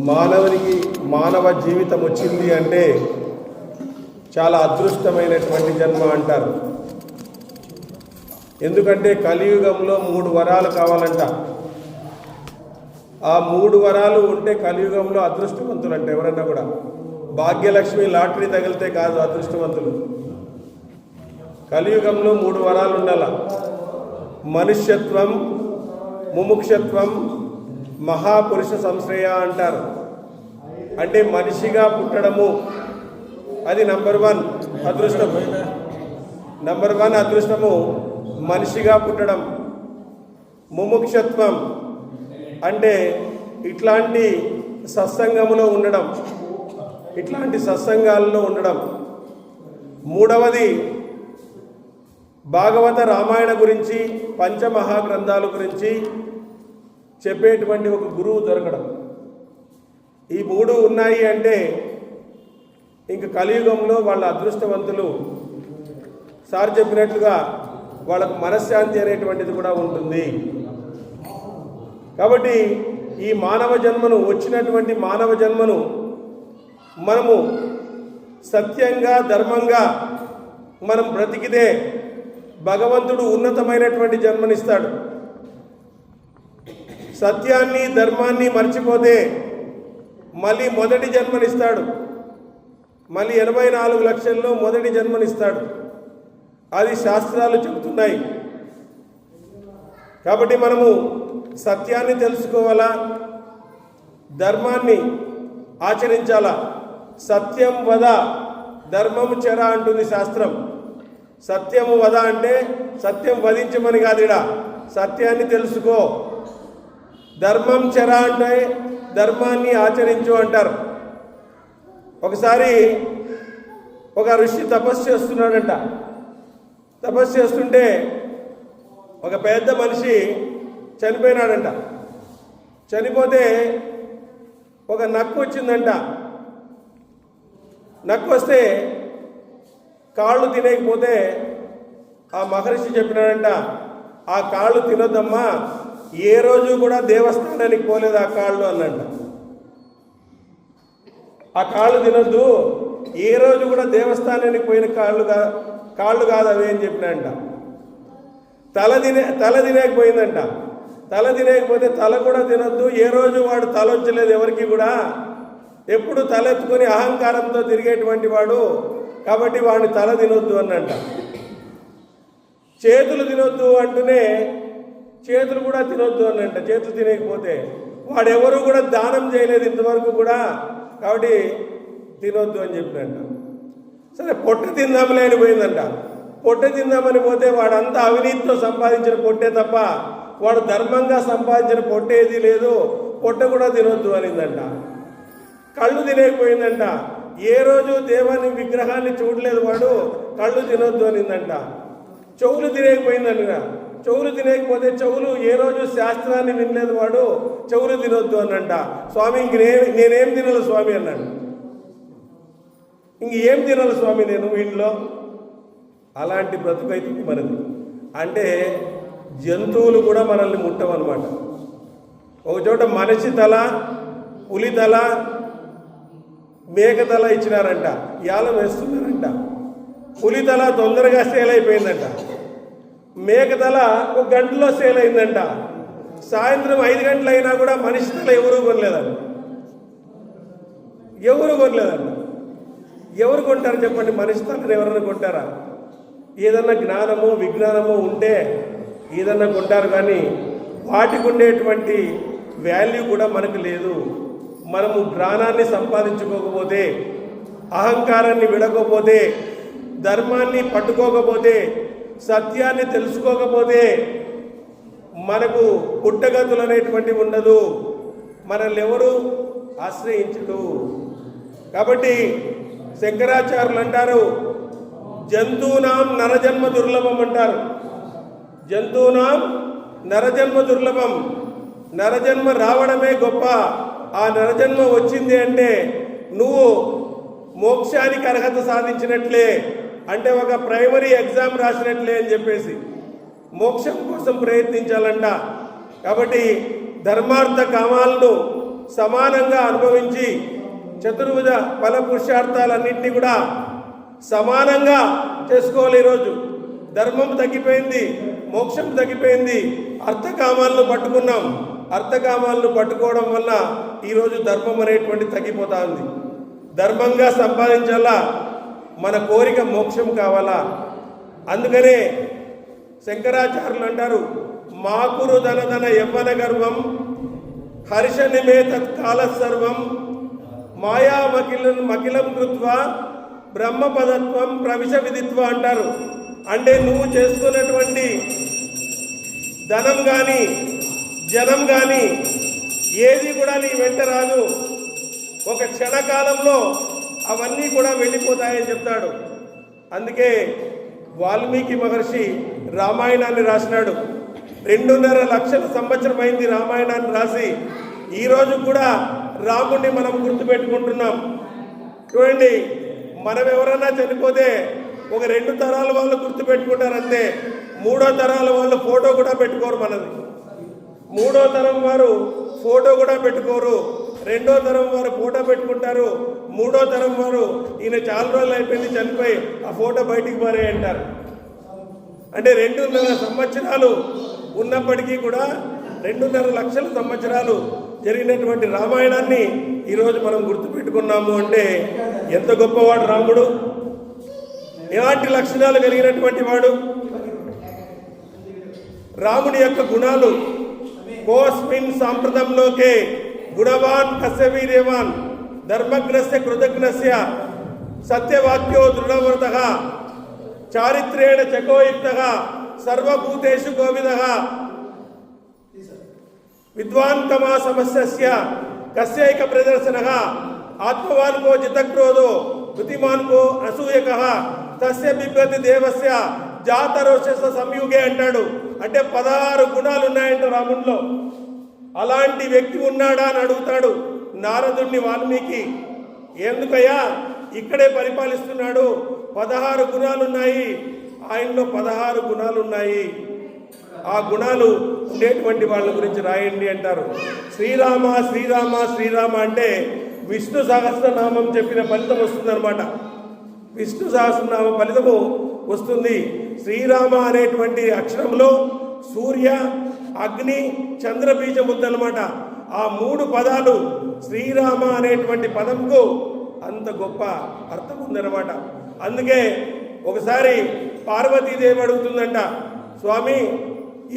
మానవునికి మానవ జీవితం వచ్చింది అంటే చాలా అదృష్టమైనటువంటి జన్మ అంటారు. ఎందుకంటే కలియుగంలో 3 వరాలు కావాలంట. ఆ 3 వరాలు ఉంటే కలియుగంలో అదృష్టవంతులు అంటే ఎవరన్నా కూడా. భాగ్యలక్ష్మి లాటరీ తగిలితే కాదు అదృష్టవంతులు. కలియుగంలో 3 వరాలు ఉండాల. మనుష్యత్వం, ముముక్షత్వం, మహాపురుష సంశ్రయ అంటారు. అంటే మనిషిగా పుట్టడము, అది నంబర్ 1 అదృష్టము. నంబర్ 1 అదృష్టము మనిషిగా పుట్టడం. ముముక్షత్వం అంటే ఇట్లాంటి సత్సంగములో ఉండడం, ఇట్లాంటి సత్సంగాల్లో ఉండడం. 3వది భాగవత రామాయణ గురించి, పంచమహాగ్రంథాల గురించి చెప్పేటువంటి ఒక గురువు దొరకడం. ఈ 3 ఉన్నాయి అంటే ఇంక కలియుగంలో వాళ్ళ అదృష్టవంతులు. సార్ చెప్పినట్లుగా వాళ్ళకు మనశ్శాంతి అనేటువంటిది కూడా ఉంటుంది. కాబట్టి ఈ మానవ జన్మను, వచ్చినటువంటి మానవ జన్మను మనము సత్యంగా, ధర్మంగా మనం బ్రతికితే భగవంతుడు ఉన్నతమైనటువంటి జన్మనిస్తాడు. సత్యాన్ని, ధర్మాన్ని మర్చిపోతే మళ్ళీ మొదటి జన్మనిస్తాడు. మళ్ళీ 84 లక్షల్లో మొదటి జన్మనిస్తాడు. అది శాస్త్రాలు చెబుతున్నాయి. కాబట్టి మనము సత్యాన్ని తెలుసుకోవాలా, ధర్మాన్ని ఆచరించాలా. సత్యం వద ధర్మము చెర అంటుంది శాస్త్రం. సత్యము వద అంటే సత్యం వధించమని కాదు, ఇడ సత్యాన్ని తెలుసుకో. ధర్మం చెర అంటే ధర్మాన్ని ఆచరించు అంటారు. ఒకసారి ఒక ఋషి తపస్సు చేస్తున్నాడంట. తపస్సు చేస్తుంటే ఒక పెద్ద మనిషి చనిపోయినాడంట. చనిపోతే ఒక నక్కు వచ్చిందంట. నక్కు వస్తే కాళ్ళు తినేకపోతే ఆ మహర్షి చెప్పినాడంట, ఆ కాళ్ళు తినొద్దమ్మా, ఏ రోజు కూడా దేవస్థానానికి పోలేదు ఆ కాళ్ళు అన్నంట. ఆ కాళ్ళు తినొద్దు, ఏ రోజు కూడా దేవస్థానానికి పోయిన కాళ్ళు కాదు అవి అని చెప్పినాడంట. తల తినేకపోయిందంట. తల తినేకపోతే తల కూడా తినొద్దు, ఏ రోజు వాడు తల వచ్చలేదు ఎవరికి కూడా, ఎప్పుడు తలెత్తుకొని అహంకారంతో తిరిగేటువంటి వాడు, కాబట్టి వాడిని తల తినొద్దు అన్నంట. చేతులు తినొద్దు అంటూనే చేతులు కూడా తినొద్దు అన్నంట. చేతులు తినేకపోతే వాడెవరు కూడా దానం చేయలేదు ఇంతవరకు కూడా, కాబట్టి తినొద్దు అని చెప్పినంట. సరే పొట్ట తిందామలే అని పోయిందంట. పొట్ట తిందామని పోతే వాడంతా అవినీతితో సంపాదించిన పొట్టే తప్ప వాడు ధర్మంగా సంపాదించిన పొట్టేది లేదు, పొట్ట కూడా తినొద్దు అనిందంట. కళ్ళు తినేకపోయిందంట. ఏ రోజు దేవుని విగ్రహాన్ని చూడలేదు వాడు, కళ్ళు తినొద్దు అనిందంట. చెవులు తినేకపోయిందంట. చెవులు తినేకపోతే చెవులు ఏ రోజు శాస్త్రాన్ని వినలేదు వాడు, చెవులు తినొద్దు అన్నంట. స్వామి ఇంక నేనేం తినాలి స్వామి అన్నాడు. ఇంక ఏం తినాలి స్వామి నేను ఇంట్లో? అలాంటి బ్రతుకైతే మనది. అంటే జంతువులు కూడా మనల్ని ముట్టవన్నమాట. ఒకచోట మనిషి తల, పులి తల, మేక తల ఇచ్చినారంట, యాలం వేస్తున్నారంట. పులి తల తొందరగా సేల్ అయిపోయిందంట. మేక తల 1 గంటలో సేల్ అయిందంట. సాయంత్రం 5 గంటలు అయినా కూడా మనిషి తల ఎవరు కొనలేదంట. ఎవరు కొనలేదంట. ఎవరు కొంటారు చెప్పండి? మనిషి తలని ఎవరైనా కొంటారా? ఏదన్నా జ్ఞానము, విజ్ఞానము ఉంటే ఏదన్నా కొంటారు, కానీ వాటికి ఉండేటువంటి వాల్యూ కూడా మనకు లేదు. మనము జ్ఞానాన్ని సంపాదించుకోకపోతే, అహంకారాన్ని విడకపోతే, ధర్మాన్ని పట్టుకోకపోతే, సత్యాన్ని తెలుసుకోకపోతే మనకు పుట్టగతులు అనేటువంటివి ఉండదు. మనల్ని ఎవరు ఆశ్రయించడు. కాబట్టి శంకరాచార్యులు అంటారు, జంతువునాం నరజన్మ దుర్లభం అంటారు. జంతువునాం నరజన్మ దుర్లభం. నరజన్మ రావడమే గొప్ప. ఆ నరజన్మ వచ్చింది అంటే నువ్వు మోక్షానికి అర్హత సాధించినట్లే, అంటే ఒక ప్రైమరీ ఎగ్జామ్ రాసినట్లే అని చెప్పేసి మోక్షం కోసం ప్రయత్నించాలంట. కాబట్టి ధర్మార్థ కామాలను సమానంగా అనుభవించి చతుర్భుజ ఫల పురుషార్థాలన్నింటినీ కూడా సమానంగా చేసుకోవాలి. ఈరోజు ధర్మం తగ్గిపోయింది, మోక్షం తగ్గిపోయింది, అర్థకామాలను పట్టుకున్నాం. అర్థకామాలను పట్టుకోవడం వల్ల ఈరోజు ధర్మం అనేటువంటి తగ్గిపోతా ఉంది. ధర్మంగా సంపాదించాలా, మన కోరిక మోక్షం కావాలా. అందుకనే శంకరాచార్యులు అంటారు, మాకురు ధన యవ్వన గర్వం హర్ష నిమేతత్ కాల సర్వం మాయా మకిలం కృత్వ బ్రహ్మపదత్వం ప్రవిశ విదిత్వ అంటారు. అంటే నువ్వు చేసుకున్నటువంటి ధనం కానీ జనం కానీ ఏది కూడా నీ వెంట రాదు. ఒక క్షణకాలంలో అవన్నీ కూడా వెళ్ళిపోతాయని చెప్తాడు. అందుకే వాల్మీకి మహర్షి రామాయణాన్ని రాసినాడు. 2.5 లక్షల సంవత్సరం అయింది రామాయణాన్ని రాసి. ఈరోజు కూడా రాముడిని మనం గుర్తుపెట్టుకుంటున్నాం. చూడండి, మనం ఎవరన్నా చనిపోతే ఒక 2 తరాల వాళ్ళు గుర్తుపెట్టుకుంటారంతే. 3వ తరాల వాళ్ళు ఫోటో కూడా పెట్టుకోరు మనది. 3వ తరం వారు ఫోటో కూడా పెట్టుకోరు. 2వ తరం వారు ఫోటో పెట్టుకుంటారు. 3వ తరం వారు ఈయన చాలా రోజులు అయిపోయింది చనిపోయి ఆ ఫోటో బయటికి మారే అంటారు. అంటే 2.5 సంవత్సరాలు ఉన్నప్పటికీ కూడా 2.5 లక్షల సంవత్సరాలు జరిగినటువంటి రామాయణాన్ని ఈరోజు మనం గుర్తుపెట్టుకున్నాము అంటే ఎంత గొప్పవాడు రాముడు, ఎలాంటి లక్షణాలు కలిగినటువంటి వాడు. రాముడి యొక్క గుణాలు, కోస్మిన్ సాంప్రదంలోకే గుణవాన్ కస్య వీర్యవాన్ ధర్మగ్నస్య కృతజ్ఞస్య సత్యవాక్యో దృఢవ్రతః చారిత్రేణ చకోయుక్తః సర్వభూతేషు గోవిదః విద్వాన్ తమా సమస్యస్య కస్యైక ప్రదర్శనః ఆత్మవాన్ కో జితక్రోధో బుద్ధిమాన్ కో అసూయకః తస్య బిభ్రతి దేవస్య జాతరోషస సంయుగే అంటాడు. అంటే 16 గుణాలు ఉన్నాయంట రాముడిలో. అలాంటి వ్యక్తి ఉన్నాడా అని అడుగుతాడు నారదుణ్ణి వాల్మీకి. ఎందుకయ్యా ఇక్కడే పరిపాలిస్తున్నాడు, 16 గుణాలు ఉన్నాయి, ఆయనలో 16 గుణాలు ఉన్నాయి, ఆ గుణాలు ఉండేటువంటి వాళ్ళ గురించి రాయండి అంటారు. శ్రీరామ శ్రీరామ శ్రీరామ అంటే విష్ణు సహస్రనామం చెప్పిన ఫలితం వస్తుందన్నమాట. విష్ణు సహస్రనామ ఫలితము వస్తుంది. శ్రీరామ అనేటువంటి అక్షరంలో సూర్య, అగ్ని, చంద్రబీజం ఉందన్నమాట. ఆ 3 పదాలు శ్రీరామ అనేటువంటి పదంకు అంత గొప్ప అర్థం ఉందన్నమాట. అందుకే ఒకసారి పార్వతీదేవి అడుగుతుందంట, స్వామి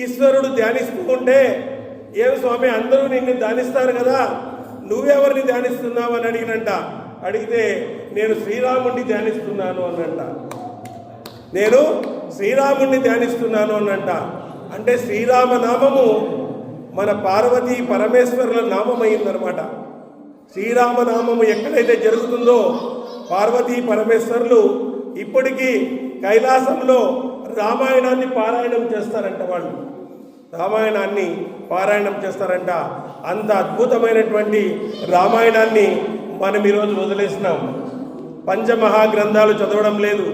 ఈశ్వరుడు ధ్యానిస్తూ ఉంటే, ఏం స్వామి అందరూ నిన్ను ధ్యానిస్తారు కదా, నువ్వెవరిని ధ్యానిస్తున్నావు అని అడిగినంట. అడిగితే నేను శ్రీరాముడిని ధ్యానిస్తున్నాను అన్నంట. నేను శ్రీరాముడిని ధ్యానిస్తున్నాను అన్నంట. అంటే శ్రీరామనామము మన పార్వతీ పరమేశ్వరుల నామం అయిందనమాట. శ్రీరామనామము ఎక్కడైతే జరుగుతుందో పార్వతీ పరమేశ్వరులు ఇప్పటికీ కైలాసంలో రామాయణాన్ని పారాయణం చేస్తారంట. వాళ్ళు రామాయణాన్ని పారాయణం చేస్తారంట. అంత అద్భుతమైనటువంటి రామాయణాన్ని మనం ఈరోజు వదిలేసినాం. పంచమహాగ్రంథాలు చదవడం లేదు.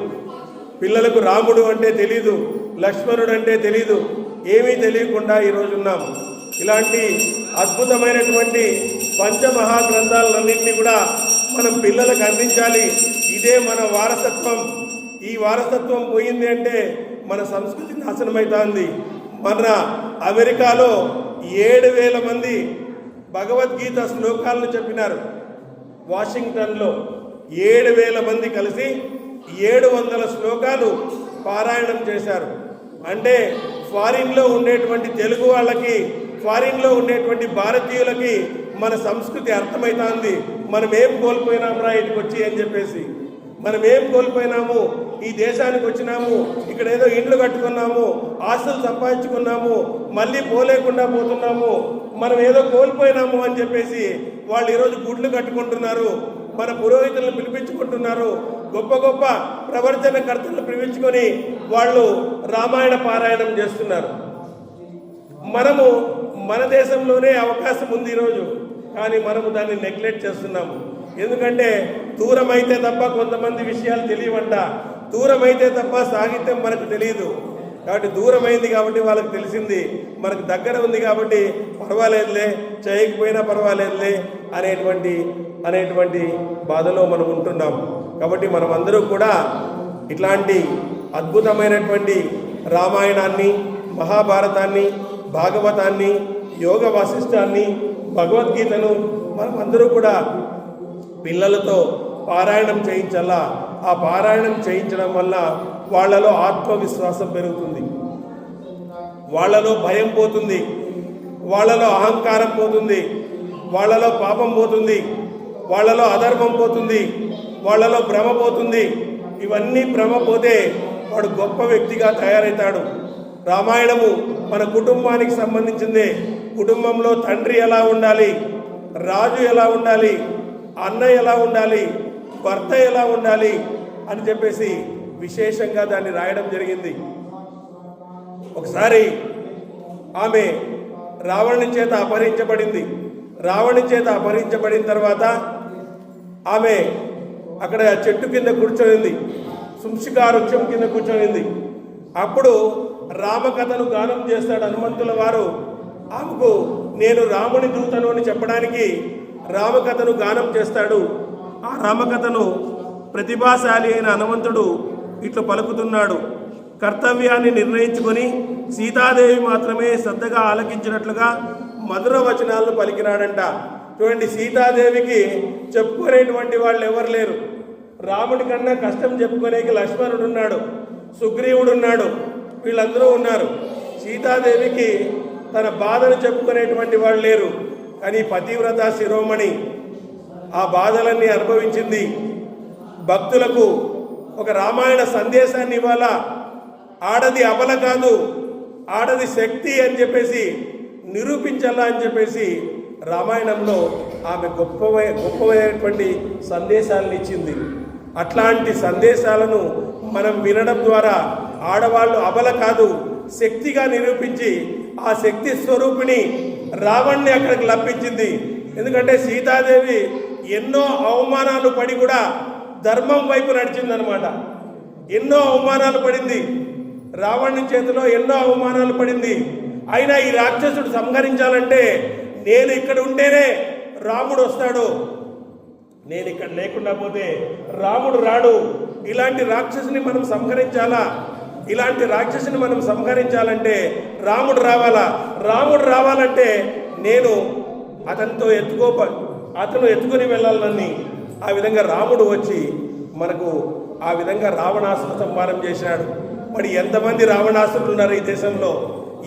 పిల్లలకు రాముడు అంటే తెలీదు, లక్ష్మణుడు అంటే తెలీదు, ఏమీ తెలియకుండా ఈరోజు ఉన్నాం. ఇలాంటి అద్భుతమైనటువంటి పంచమహాగ్రంథాలన్నింటినీ కూడా మనం పిల్లలకు అందించాలి. ఇదే మన వారసత్వం. ఈ వారసత్వం పోయింది అంటే మన సంస్కృతి నాశనమవుతుంది. మన అమెరికాలో 7,000 మంది భగవద్గీత శ్లోకాలను చెప్పినారు. వాషింగ్టన్లో 7,000 మంది కలిసి 700 శ్లోకాలు పారాయణం చేశారు. అంటే ఫారిన్లో ఉండేటువంటి తెలుగు వాళ్ళకి, ఫారిన్లో ఉండేటువంటి భారతీయులకి మన సంస్కృతి అర్థమవుతుంది. మనం ఏం కోల్పోయినాం రా ఇటుకు వచ్చి అని చెప్పేసి. మనం ఏం కోల్పోయినాము, ఈ దేశానికి వచ్చినాము, ఇక్కడ ఏదో ఇండ్లు కట్టుకున్నాము, ఆస్తులు సంపాదించుకున్నాము, మళ్ళీ పోలేకుండా పోతున్నాము, మనం ఏదో కోల్పోయినాము అని చెప్పేసి వాళ్ళు ఈరోజు గుడ్లు కట్టుకుంటున్నారు. మన పురోహితులను పిలిపించుకుంటున్నారు. గొప్ప గొప్ప ప్రవచనకర్తలను పిలిపించుకొని వాళ్ళు రామాయణ పారాయణం చేస్తున్నారు. మనము మన దేశంలోనే అవకాశం ఉంది ఈరోజు, కానీ మనము దాన్ని నెగ్లెక్ట్ చేస్తున్నాము. ఎందుకంటే దూరం అయితే తప్ప కొంతమంది విషయాలు తెలియవంట, దూరం అయితే తప్ప సాహిత్యం మనకు తెలియదు. కాబట్టి దూరమైంది కాబట్టి వాళ్ళకి తెలిసింది, మనకు దగ్గర ఉంది కాబట్టి పర్వాలేదులే, చేయకపోయినా పర్వాలేదులే అనేటువంటి బాధలో మనం ఉంటున్నాం. కాబట్టి మనం అందరూ కూడా ఇట్లాంటి అద్భుతమైనటువంటి రామాయణాన్ని, మహాభారతాన్ని, భాగవతాన్ని, యోగ వాసిష్టాన్ని, భగవద్గీతను మనం అందరూ కూడా పిల్లలతో పారాయణం చేయించాలా. ఆ పారాయణం చేయించడం వల్ల వాళ్ళలో ఆత్మవిశ్వాసం పెరుగుతుంది, వాళ్ళలో భయం పోతుంది, వాళ్ళలో అహంకారం పోతుంది, వాళ్ళలో పాపం పోతుంది, వాళ్ళలో అధర్మం పోతుంది, వాళ్ళలో భ్రమ పోతుంది. ఇవన్నీ భ్రమ పోతే వాడు గొప్ప వ్యక్తిగా తయారవుతాడు. రామాయణము మన కుటుంబానికి సంబంధించిందే. కుటుంబంలో తండ్రి ఎలా ఉండాలి, రాజు ఎలా ఉండాలి, అన్న ఎలా ఉండాలి, భర్త ఎలా ఉండాలి అని చెప్పేసి విశేషంగా దాన్ని రాయడం జరిగింది. ఒకసారి ఆమె రావణుని చేత అపహరించబడింది. రావణుని చేత అపహరించబడిన తర్వాత ఆమె అక్కడ చెట్టు కింద కూర్చొనింది, శుంషికా వృక్షం కింద కూర్చొనింది. అప్పుడు రామకథను గానం చేస్తాడు హనుమంతుల వారు. ఆమెకు నేను రాముని దూతను అని చెప్పడానికి రామకథను గానం చేస్తాడు. ఆ రామకథను ప్రతిభాశాలి అయిన హనుమంతుడు ఇట్లా పలుకుతున్నాడు. కర్తవ్యాన్ని నిర్ణయించుకొని సీతాదేవి మాత్రమే శ్రద్ధగా ఆలకించినట్లుగా మధుర వచనాలను పలికినాడంట. చూడండి, సీతాదేవికి చెప్పుకునేటువంటి వాళ్ళు ఎవరు లేరు. రాముడి కన్నా కష్టం చెప్పుకునేకి లక్ష్మణుడు ఉన్నాడు, సుగ్రీవుడు ఉన్నాడు, వీళ్ళందరూ ఉన్నారు. సీతాదేవికి తన బాధను చెప్పుకునేటువంటి వాళ్ళు లేరు. కానీ పతివ్రత శిరోమణి ఆ బాధలన్నీ అనుభవించింది. భక్తులకు ఒక రామాయణ సందేశాన్ని ఇవ్వాలా. ఆడది అబల కాదు, ఆడది శక్తి అని చెప్పేసి నిరూపించాలా అని చెప్పేసి రామాయణంలో ఆమె గొప్పమైనటువంటి సందేశాలను ఇచ్చింది. అట్లాంటి సందేశాలను మనం వినడం ద్వారా ఆడవాళ్ళు అబల కాదు, శక్తిగా నిరూపించి ఆ శక్తి స్వరూపిణి రావణ్ణి అక్కడికి లప్పించింది. ఎందుకంటే సీతాదేవి ఎన్నో అవమానాలు పడి కూడా ధర్మం వైపు నడిచిందనమాట. ఎన్నో అవమానాలు పడింది, రావణుని చేతిలో ఎన్నో అవమానాలు పడింది. అయినా ఈ రాక్షసుడు సంహరించాలంటే నేను ఇక్కడ ఉంటేనే రాముడు వస్తాడు, నేను ఇక్కడ లేకుండా పోతే రాముడు రాడు. ఇలాంటి రాక్షసుని మనం సంహరించాలా. ఇలాంటి రాక్షసుని మనం సంహరించాలంటే రాముడు రావాలా. రాముడు రావాలంటే నేను అతను ఎత్తుకొని వెళ్ళాలని ఆ విధంగా రాముడు వచ్చి మనకు ఆ విధంగా రావణాసుర సంహారం చేశాడు. మరి ఎంతమంది రావణాసురులు ఉన్నారు ఈ దేశంలో?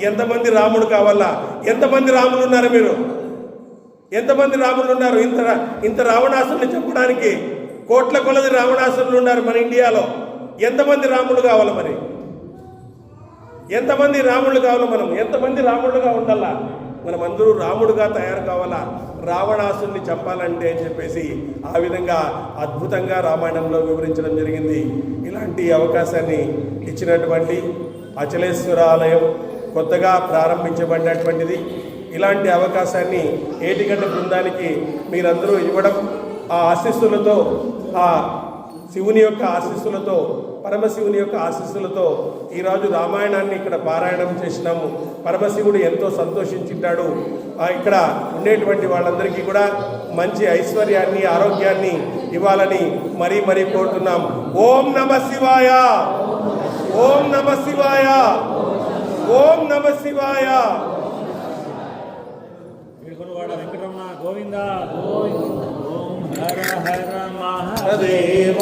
ఎంతమంది రాముడు కావాలా? ఎంతమంది రాములు ఉన్నారు? మీరు ఎంతమంది రాములు ఉన్నారు? ఇంత రావణాసురుని చెప్పడానికి కోట్ల కొలది రావణాసురులు ఉన్నారు మన ఇండియాలో. ఎంతమంది రాములు కావాలి? మరి ఎంతమంది రాముళ్ళు కావాలి? మనం ఎంతమంది రాముళ్ళుగా ఉండాలా? మనం అందరూ రాముడుగా తయారు కావాలా. రావణాసుని చంపాలంటే అని చెప్పేసి ఆ విధంగా అద్భుతంగా రామాయణంలో వివరించడం జరిగింది. ఇలాంటి అవకాశాన్ని ఇచ్చినటువంటి అచలేశ్వర ఆలయం కొత్తగా ప్రారంభించబడినటువంటిది. ఇలాంటి అవకాశాన్ని ఏటిగడ్డ బృందానికి మీరందరూ ఇవ్వడం, ఆ ఆశీస్సులతో, ఆ శివుని యొక్క ఆశీస్సులతో, పరమశివుని యొక్క ఆశీస్సులతో ఈరోజు రామాయణాన్ని ఇక్కడ పారాయణం చేసినాము. పరమశివుడు ఎంతో సంతోషించింటాడు. ఇక్కడ ఉండేటువంటి వాళ్ళందరికీ కూడా మంచి ఐశ్వర్యాన్ని, ఆరోగ్యాన్ని ఇవ్వాలని మరీ మరీ కోరుతున్నాం. ఓం నమ శివాయ, ఓం నమ శివాయ, ఓం నమ శివాయ. వెంకటరమణ గోవింద గోవింద. ఓం హర హర మహాదేవ.